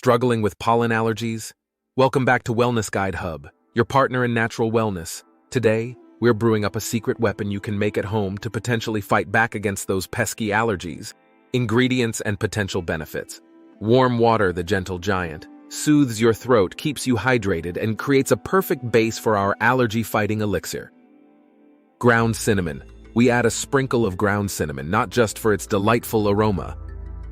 Struggling with pollen allergies? Welcome back to Wellness Guide Hub, your partner in natural wellness. Today, we're brewing up a secret weapon you can make at home to potentially fight back against those pesky allergies. Ingredients and potential benefits. Warm water, the gentle giant, soothes your throat, keeps you hydrated, and creates a perfect base for our allergy-fighting elixir. Ground cinnamon. We add a sprinkle of ground cinnamon, not just for its delightful aroma.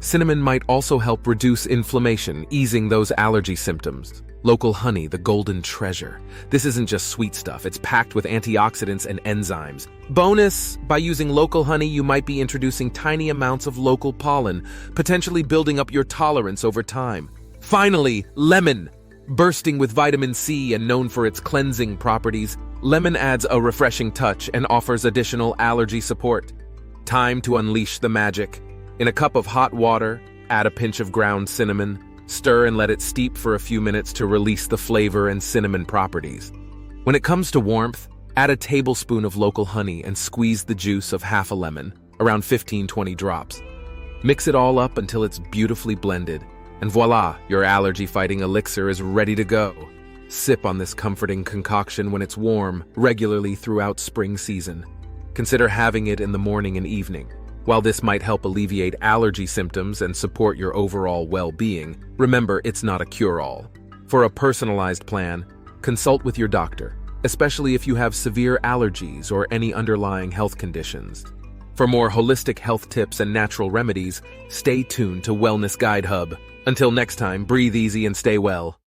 Cinnamon might also help reduce inflammation, easing those allergy symptoms. Local honey, the golden treasure. This isn't just sweet stuff, it's packed with antioxidants and enzymes. Bonus, by using local honey, you might be introducing tiny amounts of local pollen, potentially building up your tolerance over time. Finally, lemon. Bursting with vitamin C and known for its cleansing properties, lemon adds a refreshing touch and offers additional allergy support. Time to unleash the magic. In a cup of hot water, add a pinch of ground cinnamon. Stir and let it steep for a few minutes to release the flavor and cinnamon properties. When it comes to warmth, add a tablespoon of local honey and squeeze the juice of half a lemon, around 15-20 drops. Mix it all up until it's beautifully blended, and voila, your allergy-fighting elixir is ready to go. Sip on this comforting concoction when it's warm, regularly throughout spring season. Consider having it in the morning and evening. While this might help alleviate allergy symptoms and support your overall well-being, remember it's not a cure-all. For a personalized plan, consult with your doctor, especially if you have severe allergies or any underlying health conditions. For more holistic health tips and natural remedies, stay tuned to Wellness Guide Hub. Until next time, breathe easy and stay well.